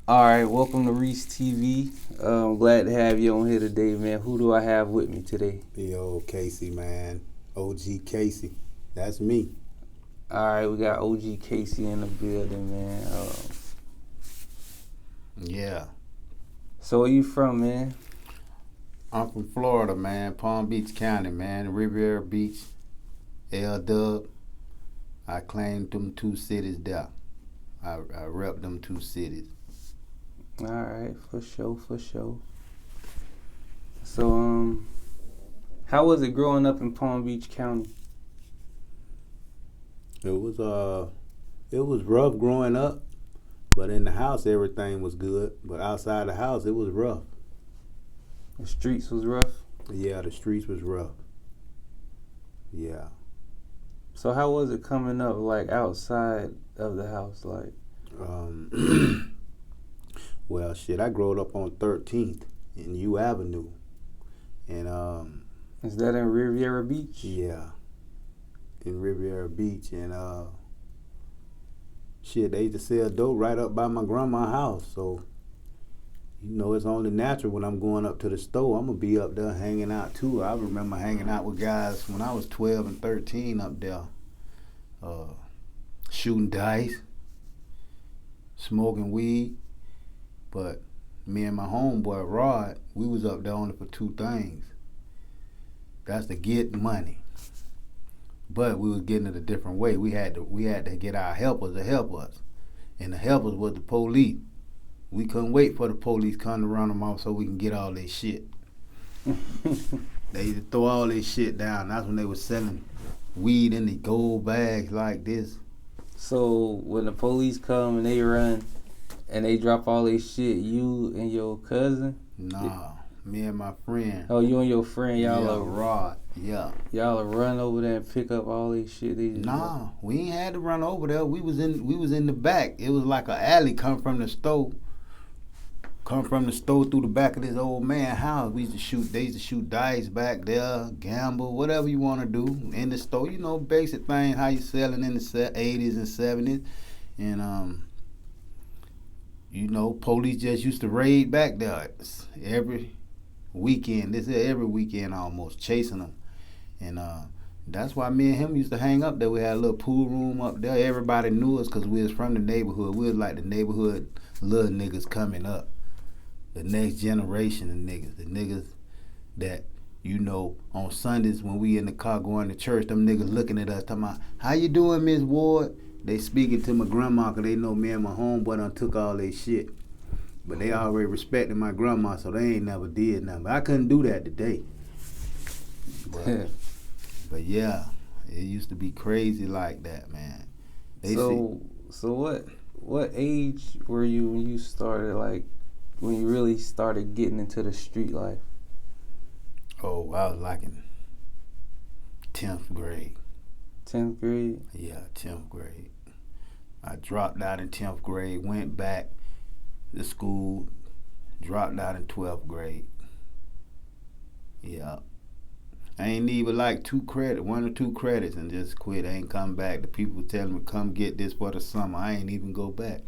All right, welcome to REESE TV. I'm glad to have you on here today, man. Who do I have with me today? Yo, Casey, man. OG Casey. That's me. All right, we got OG Casey in the building, man. Yeah. So where you from, man? I'm from Florida, man. Palm Beach County, man. Riviera Beach, L Dub. I claim them two cities there. I rep them two cities. All right, for sure. So, how was it growing up in Palm Beach County? It was rough growing up, but in the house everything was good. But outside the house it was rough. The streets was rough. Yeah, the streets was rough. Yeah. So how was it coming up, like outside of the house, like? Well, shit, I growed up on 13th in U Avenue, and Is that in Riviera Beach? yeah, in Riviera Beach, and shit, they used to sell dope right up by my grandma's house. So, it's only natural when I'm going up to the store, I'm gonna be up there hanging out too. I remember hanging out with guys when I was 12 and 13 up there, uh, shooting dice, smoking weed. But me and my homeboy Rod, we was up there only for two things. That's to get money. But we was getting it a different way. We had to get our helpers to help us. And the helpers was the police. We couldn't wait for the police come to run them off so we can get all their shit. They used to throw all their shit down. That's when they was selling weed in the gold bags like this. So when the police come and they run and they drop all their shit, you and your cousin? Nah, me and my friend. Oh, you and your friend, y'all Yeah, are Rod. Yeah. y'all will run over there and pick up all these shit. Nah, we ain't had to run over there. We was in the back. It was like an alley come from the store. Come from the store through the back of this old man house. We used to shoot. They used to shoot dice back there, gamble, whatever you want to do in the store. Basic thing how you selling in the 80s and 70s, and police just used to raid back there every weekend. This is every weekend almost chasing them, and that's why me and him used to hang up there. We had a little pool room up there. Everybody knew us because we was from the neighborhood. We was like the neighborhood little niggas coming up. The next generation of niggas. The niggas that, on Sundays when we in the car going to church, them niggas looking at us talking about, how you doing, Miss Ward? They speaking to my grandma because they know me and my homeboy done took all their shit. But they already respected my grandma, so they ain't never did nothing. But I couldn't do that today. But yeah, it used to be crazy like that, man. So what age were you when you started, like, when you really started getting into the street life? Oh, I was like in 10th grade. 10th grade? Yeah, 10th grade. I dropped out in 10th grade, went back to school, dropped out in 12th grade. Yeah. I ain't even like 1 or 2 credits and just quit. I ain't come back. The people were telling me, come get this for the summer. I ain't even go back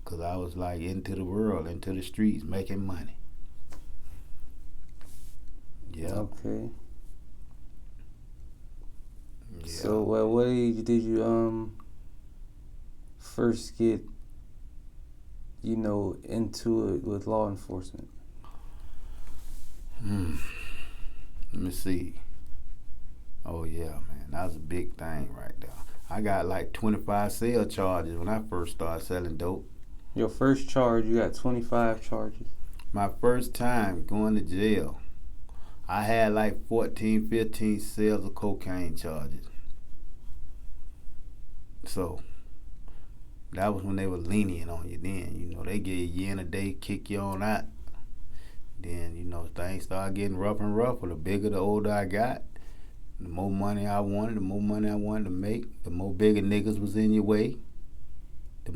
because I was like into the world, into the streets, making money. Yeah. Okay. Yeah. So what age did you first get, into it with law enforcement? Let me see. Oh yeah, man, that was a big thing right there. I got like 25 cell charges when I first started selling dope. Your first charge, you got 25 charges. My first time going to jail, I had like 14, 15 sales of cocaine charges. So that was when they were lenient on you then. They gave you a year and a day, kick you on out. Then, things started getting rougher and rougher. The bigger, the older I got, the more money I wanted, to make, the more bigger niggas was in your way. The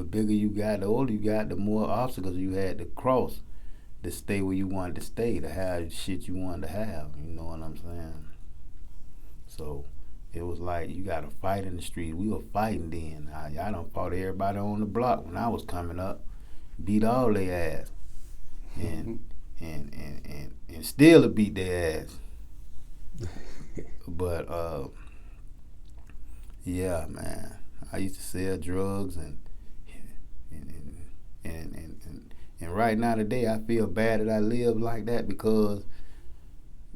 bigger you got, the older you got, the more obstacles you had to cross to stay where you wanted to stay, to have shit you wanted to have. You know what I'm saying? So it was like you got to fight in the street. We were fighting then. I done fought everybody on the block when I was coming up. beat all their ass, and still to beat their ass. But yeah, man, I used to sell drugs and right now today I feel bad that I live like that because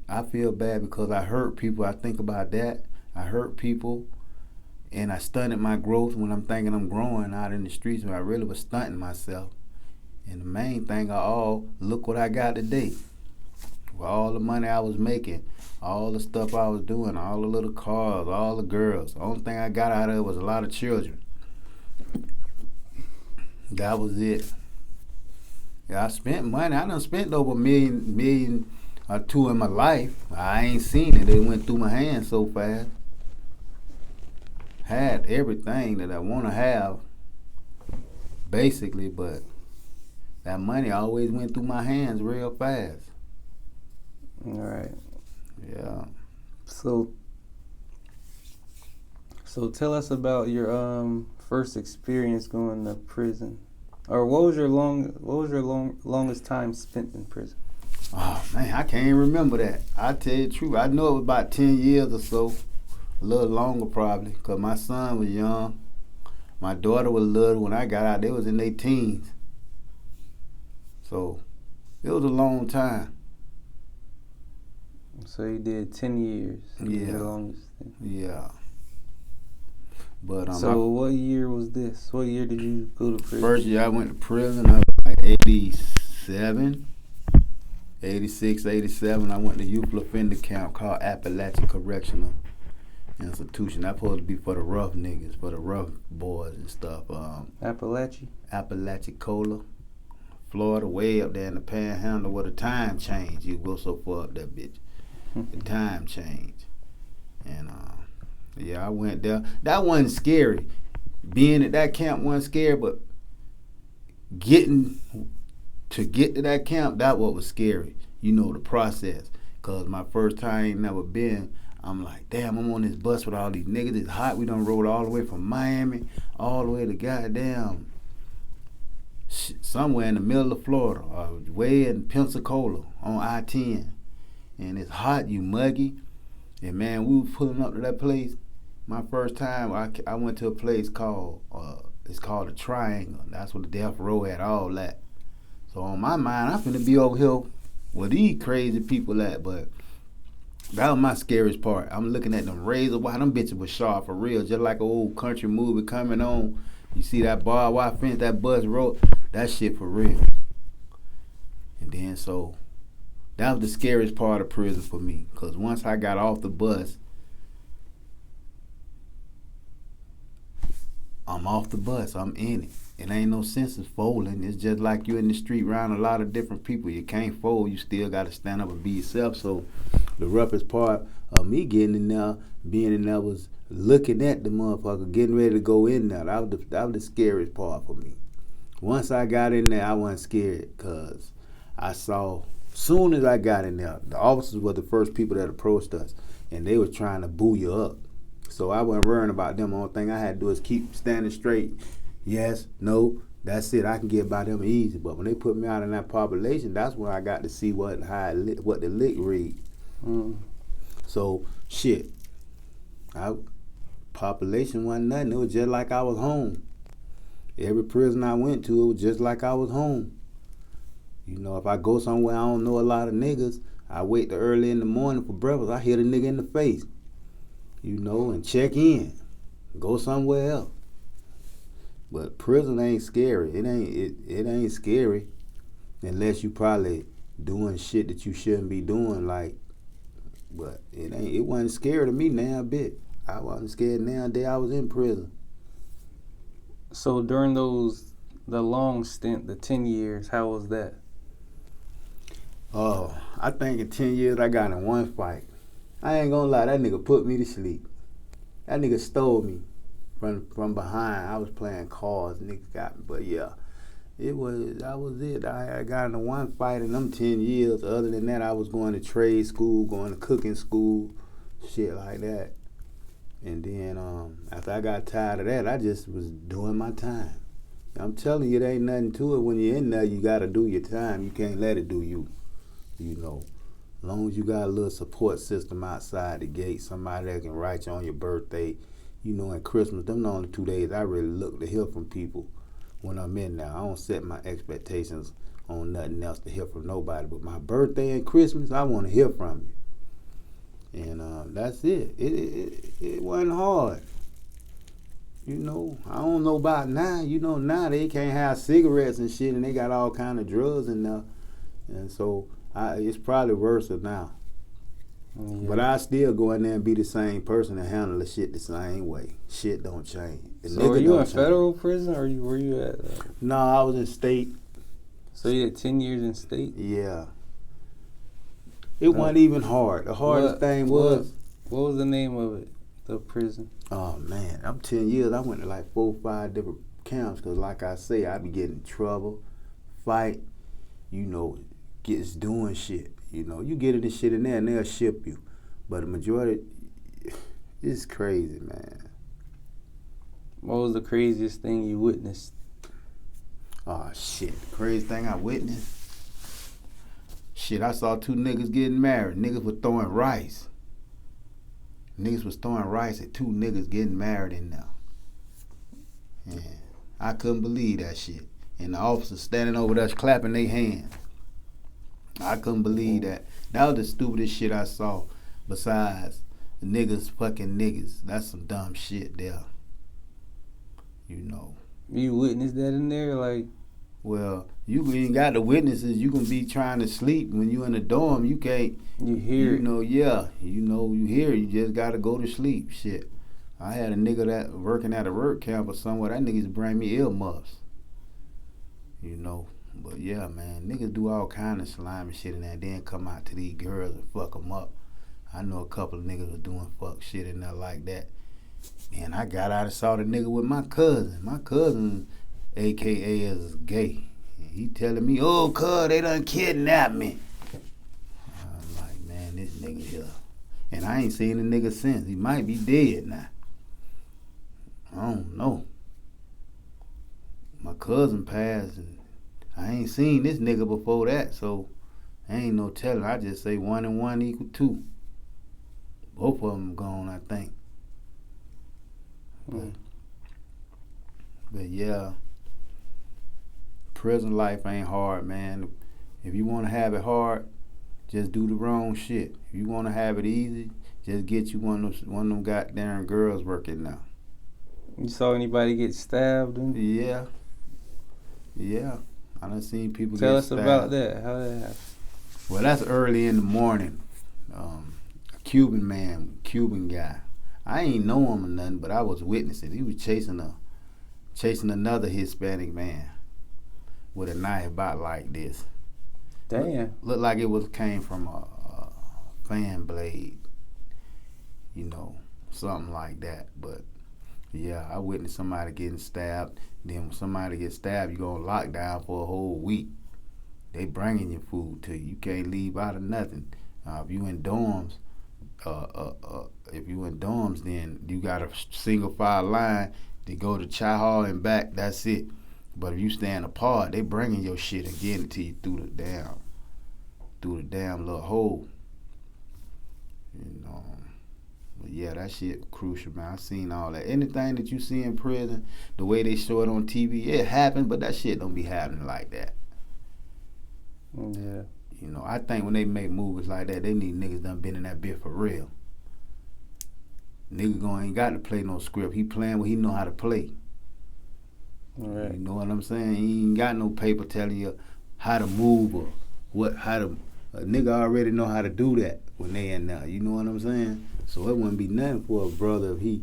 I feel bad because I hurt people. I think about that. I hurt people and I stunted my growth when I'm thinking I'm growing out in the streets when I really was stunting myself. And the main thing look what I got today. With all the money I was making, all the stuff I was doing, all the little cars, all the girls. The only thing I got out of it was a lot of children. That was it. Yeah, I spent money. I done spent over a million or two in my life. I ain't seen it. It went through my hands so fast. Had everything that I want to have, basically, but that money always went through my hands real fast. All right. Yeah. So tell us about your first experience going to prison, or what was your longest time spent in prison? Oh man, I can't even remember that. I tell you the truth, I know it was about 10 years or so, a little longer probably, cause my son was young, my daughter was little when I got out. They was in their teens, so it was a long time. So you did 10 years. Yeah. The longest thing. Yeah. But so what year was this? What year did you go to prison? First year I went to prison, I was like 87, 86, 87. I went to youth offender camp called Appalachian Correctional Institution. That's supposed to be for the rough niggas, for the rough boys and stuff. Apalachicola, Florida, way up there in the Panhandle where the time changed. You go so far up that bitch. The time changed. And yeah, I went there. That wasn't scary. Being at that camp wasn't scary, but get to that camp, that what was scary. You know, the process. Cause my first time I ain't never been, I'm like, damn, I'm on this bus with all these niggas. It's hot. We done rode all the way from Miami, all the way to goddamn somewhere in the middle of Florida, or way in Pensacola on I-10. And it's hot, you muggy. And man, we was pulling up to that place. My first time, I went to a place called, it's called the Triangle. That's where the death row had all that. So on my mind, I'm finna be over here where these crazy people at, but that was my scariest part. I'm looking at them razor wire, them bitches was sharp for real, just like an old country movie coming on. You see that barbed wire fence, that bus road, that shit for real. And then so, that was the scariest part of prison for me, because once I got off the bus, I'm off the bus, I'm in it. It ain't no sense of folding. It's just like you in the street around a lot of different people. You can't fold, you still got to stand up and be yourself. So the roughest part of me getting in there, being in there, was looking at the motherfucker, getting ready to go in there. That was the scariest part for me. Once I got in there, I wasn't scared, because I saw, soon as I got in there, the officers were the first people that approached us, and they was trying to boo you up. So I wasn't worrying about them. The only thing I had to do is keep standing straight. Yes, no, that's it. I can get by them easy. But when they put me out in that population, that's when I got to see what the lick read. So shit, population wasn't nothing. It was just like I was home. Every prison I went to, it was just like I was home. You know, if I go somewhere I don't know a lot of niggas, I wait till early in the morning for breakfast. I hit a nigga in the face, you know, and check in. Go somewhere else. But prison ain't scary. It ain't scary unless you probably doing shit that you shouldn't be doing, like. But it wasn't scary to me now a bit. I wasn't scared now the day I was in prison. So during the long stint, the 10 years, how was that? Oh, I think in 10 years I got in one fight. I ain't gonna lie, that nigga put me to sleep. That nigga stole me from behind. I was playing cards, nigga got me. But yeah, that was it. I got in one fight in them 10 years. Other than that, I was going to trade school, going to cooking school, shit like that. And then after I got tired of that, I just was doing my time. I'm telling you, there ain't nothing to it. When you're in there, you got to do your time. You can't let it do you. You know, as long as you got a little support system outside the gate, somebody that can write you on your birthday, you know, and Christmas, them the only 2 days I really look to hear from people when I'm in there. I don't set my expectations on nothing else to hear from nobody. But my birthday and Christmas, I want to hear from you. And that's it. It wasn't hard. You know, I don't know about now. You know, now they can't have cigarettes and shit, and they got all kind of drugs in there. And so it's probably worse now. Yeah. But I still go in there and be the same person and handle the shit the same way. Shit don't change. So are you in federal prison, or were you at? No, I was in state. So you had 10 years in state? Yeah. It wasn't even hard. The hardest thing was... What was the name of it? The prison? Oh, man. I'm 10 years. I went to like 4 or 5 different camps because, like I say, I be getting in trouble, fight, you know, gets doing shit. You know, you get this shit in there and they'll ship you. But the majority, it's crazy, man. What was the craziest thing you witnessed? Oh, shit. The craziest thing I witnessed? Shit, I saw 2 niggas getting married. Niggas were throwing rice. Niggas was throwing rice at 2 niggas getting married in there. Yeah. I couldn't believe that shit. And the officers standing over there clapping their hands. I couldn't believe that. That was the stupidest shit I saw. Besides, niggas fucking niggas. That's some dumb shit there. You know. You witnessed that in there? Like, well, you ain't got the witnesses. You can be trying to sleep. When you in the dorm, you can't. You hear it. You know, yeah. You know, you hear it. You just got to go to sleep. Shit. I had a nigga that working at a work camp or somewhere. That nigga used to bring me earmuffs. You know. But yeah, man, niggas do all kind of slimy shit in there and then come out to these girls and fuck them up. I know a couple of niggas was doing fuck shit in there like that. Man, I got out and saw the nigga with my cousin. My cousin, AKA, is gay. And he telling me, oh, cuz, they done kidnapped me. I'm like, man, this nigga here. And I ain't seen the nigga since. He might be dead now. I don't know. My cousin passed and I ain't seen this nigga before that, so I ain't no telling. I just say 1 and 1 equal 2. Both of them gone, I think. But yeah, prison life ain't hard, man. If you want to have it hard, just do the wrong shit. If you want to have it easy, just get you one of them goddamn girls working now. You saw anybody get stabbed? Yeah. I done seen people Tell get us stabbed. about that. How that happened? Well, that's early in the morning. A Cuban guy. I ain't know him or nothing, but I was witnessing. He was chasing another Hispanic man with a knife about like this. Damn. Looked like it came from a fan blade, you know, something like that. But yeah, I witnessed somebody getting stabbed. Then when somebody gets stabbed, you go on lockdown for a whole week. They bringing your food to you. You can't leave out of nothing. If you in dorms, then you got a single file line to go to Chai Hall and back. That's it. But if you stand apart, they bringing your shit and getting it to you through the damn little hole. You know. But yeah, that shit crucial, man. I seen all that. Anything that you see in prison, the way they show it on TV, it happened, but that shit don't be happening like that. Yeah. You know, I think when they make movies like that, they need niggas done been in that bit for real. Nigga ain't got to play no script. He playing what he know how to play. Right. You know what I'm saying? He ain't got no paper telling you how to move or a nigga already know how to do that when they in there. You know what I'm saying? So it wouldn't be nothing for a brother if he,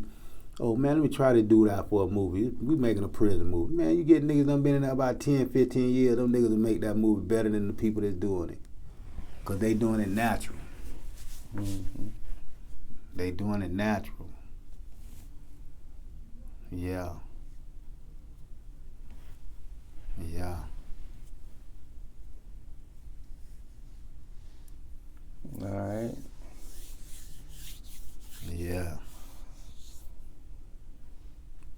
oh man, let me try to do that for a movie. We making a prison movie. Man, you get niggas done been in there about 10, 15 years, them niggas will make that movie better than the people that's doing it. Because they doing it natural. Mm-hmm. They doing it natural. Yeah. Yeah. All right.